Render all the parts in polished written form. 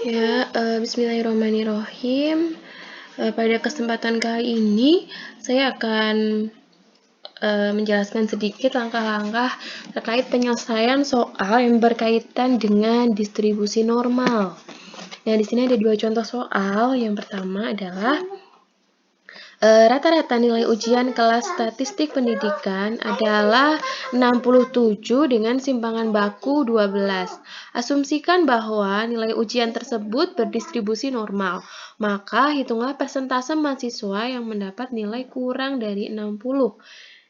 Ya, bismillahirrahmanirrahim. Pada kesempatan kali ini, saya akan menjelaskan sedikit langkah-langkah terkait penyelesaian soal yang berkaitan dengan distribusi normal. Nah, di sini ada dua contoh soal. Yang pertama adalah rata-rata nilai ujian kelas statistik pendidikan adalah 67 dengan simpangan baku 12. Asumsikan bahwa nilai ujian tersebut berdistribusi normal. Maka hitunglah persentase mahasiswa yang mendapat nilai kurang dari 60.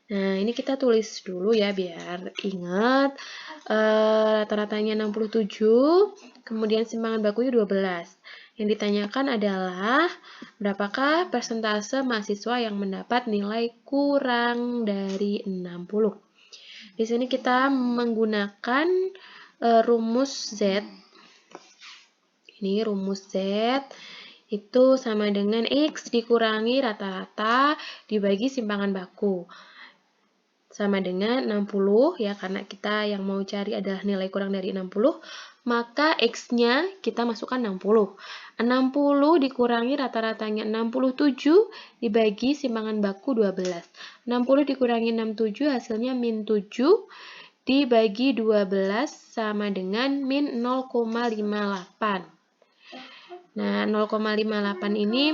Nah, ini kita tulis dulu ya biar ingat. Rata-ratanya 67, kemudian simpangan bakunya 12. Yang ditanyakan adalah berapakah persentase mahasiswa yang mendapat nilai kurang dari 60. Di sini kita menggunakan rumus Z. Ini rumus Z itu sama dengan X dikurangi rata-rata dibagi simpangan baku. Sama dengan 60 ya, karena kita yang mau cari adalah nilai kurang dari 60, maka X-nya kita masukkan 60. 60 dikurangi rata-ratanya 67 dibagi simpangan baku 12. 60 dikurangi 67 hasilnya min 7 dibagi 12 sama dengan min 0,58. Nah, 0,58 ini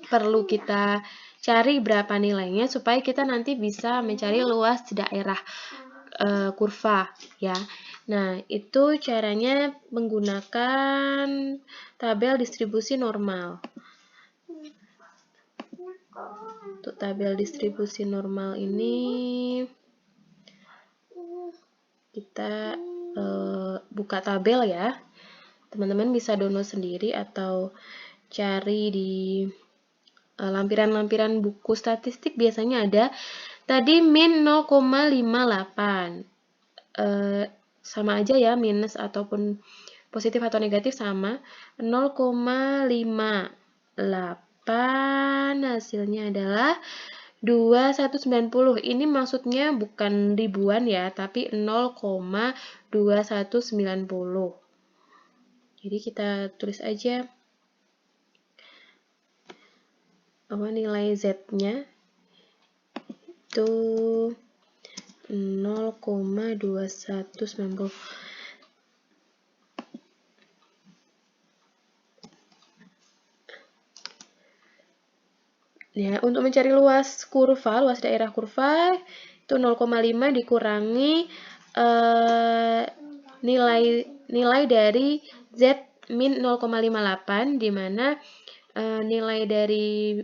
perlu kita cari berapa nilainya supaya kita nanti bisa mencari luas daerah kurva ya. Nah, itu caranya menggunakan tabel distribusi normal. Untuk tabel distribusi normal ini kita buka tabel ya. Teman-teman bisa download sendiri atau cari di lampiran-lampiran buku statistik biasanya ada. Tadi min 0,58. Sama aja ya, minus ataupun positif atau negatif sama. 0,58 hasilnya adalah 2190. Ini maksudnya bukan ribuan ya, tapi 0,2190. Jadi kita tulis aja nilai Z-nya itu 0,2190. Ya, untuk mencari luas daerah kurva itu 0,5 dikurangi nilai dari Z min 0,58, di mana nilai dari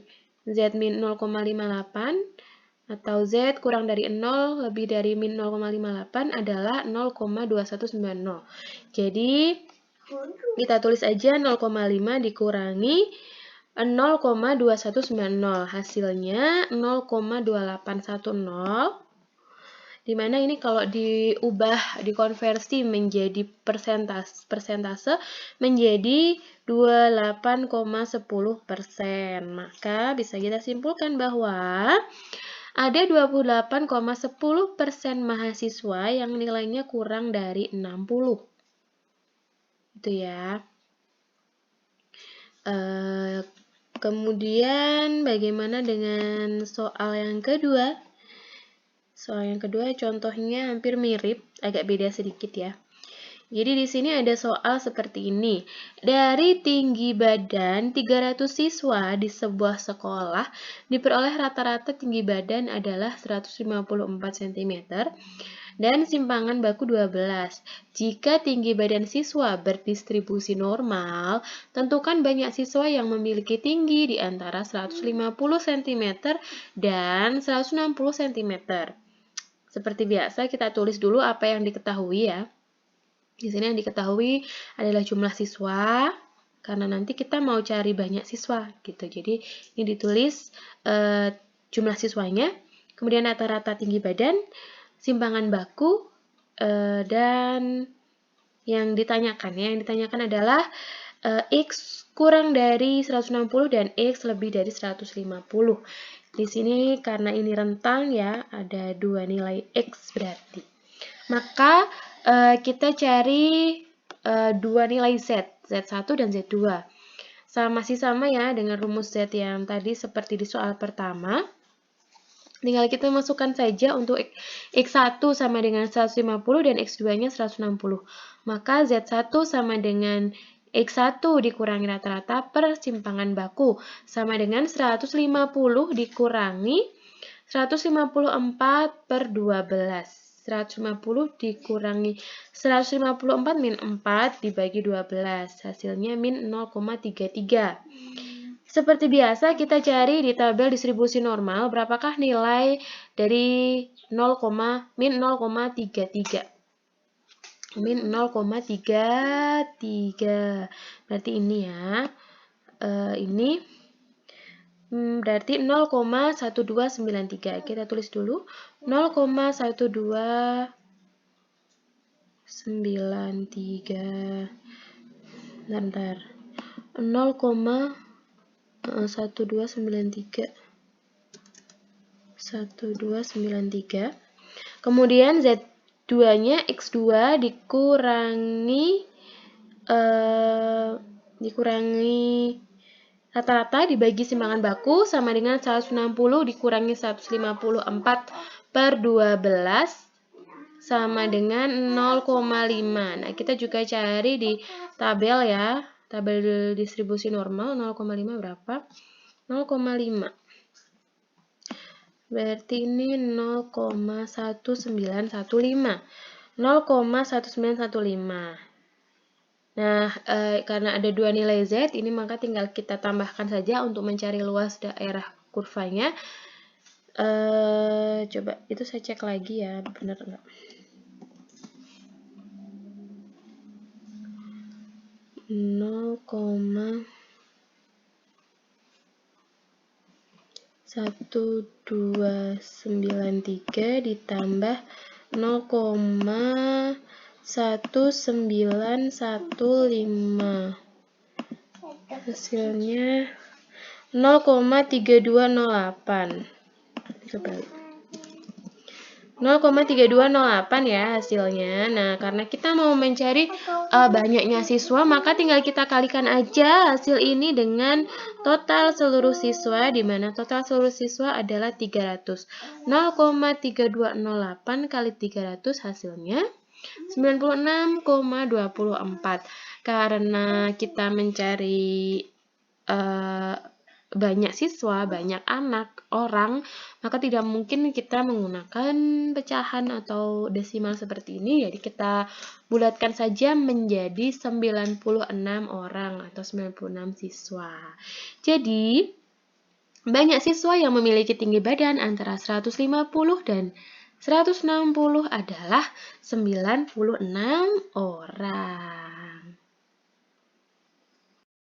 Z min 0,58 atau Z kurang dari 0 lebih dari min 0,58 adalah 0,2190. Jadi kita tulis aja 0,5 dikurangi 0,2190, hasilnya 0,2810, dimana ini kalau dikonversi menjadi persentase menjadi 28,10%. Maka bisa kita simpulkan bahwa ada 28,10% mahasiswa yang nilainya kurang dari 60. Itu ya. Kemudian bagaimana dengan soal yang kedua? Soal yang kedua contohnya hampir mirip, agak beda sedikit ya. Jadi di sini ada soal seperti ini. Dari tinggi badan 300 siswa di sebuah sekolah diperoleh rata-rata tinggi badan adalah 154 cm dan simpangan baku 12. Jika tinggi badan siswa berdistribusi normal, tentukan banyak siswa yang memiliki tinggi di antara 150 cm dan 160 cm. Seperti biasa kita tulis dulu apa yang diketahui ya. Di sini yang diketahui adalah jumlah siswa, karena nanti kita mau cari banyak siswa gitu. Jadi ini ditulis jumlah siswanya, kemudian rata-rata tinggi badan, simpangan baku, dan yang ditanyakan. Yang ditanyakan adalah X kurang dari 160 dan X lebih dari 150. Di sini karena ini rentang ya, ada dua nilai X berarti. Maka kita cari dua nilai Z, Z1 dan Z2. Masih sama ya dengan rumus Z yang tadi seperti di soal pertama. Tinggal kita masukkan saja untuk X1 sama dengan 150 dan X2-nya 160. Maka Z1 sama dengan X1 dikurangi rata-rata per simpangan baku sama dengan 150 dikurangi 154 per 12. 150 dikurangi 154 min 4 dibagi 12. Hasilnya min 0,33. Seperti biasa kita cari di tabel distribusi normal berapakah nilai dari min 0,33. Min 0,33. Berarti ini ya. Ini berarti 0,1293. Kita tulis dulu 0,1293. Bentar. 1293. Kemudian Z2-nya X2 dikurangi rata-rata dibagi simpangan baku sama dengan 160 dikurangi 154 per 12 sama dengan 0,5. Nah, kita juga cari di tabel ya. Tabel distribusi normal 0,5 berapa? 0,5. Berarti ini 0,1915. 0,1915. Nah, karena ada dua nilai Z, ini maka tinggal kita tambahkan saja untuk mencari luas daerah kurvanya. Coba itu saya cek lagi ya, benar enggak? (0,1293) ditambah 0,1915. Hasilnya 0,3208. Coba 0,3208 ya hasilnya. Nah, karena kita mau mencari banyaknya siswa, maka tinggal kita kalikan aja hasil ini dengan total seluruh siswa, di mana total seluruh siswa adalah 300. 0,3208 kali 300 hasilnya 96,24. Karena kita mencari banyak siswa, banyak anak, orang, maka tidak mungkin kita menggunakan pecahan atau desimal seperti ini. Jadi kita bulatkan saja menjadi 96 orang atau 96 siswa. Jadi banyak siswa yang memiliki tinggi badan antara 150 dan 160 adalah 96 orang.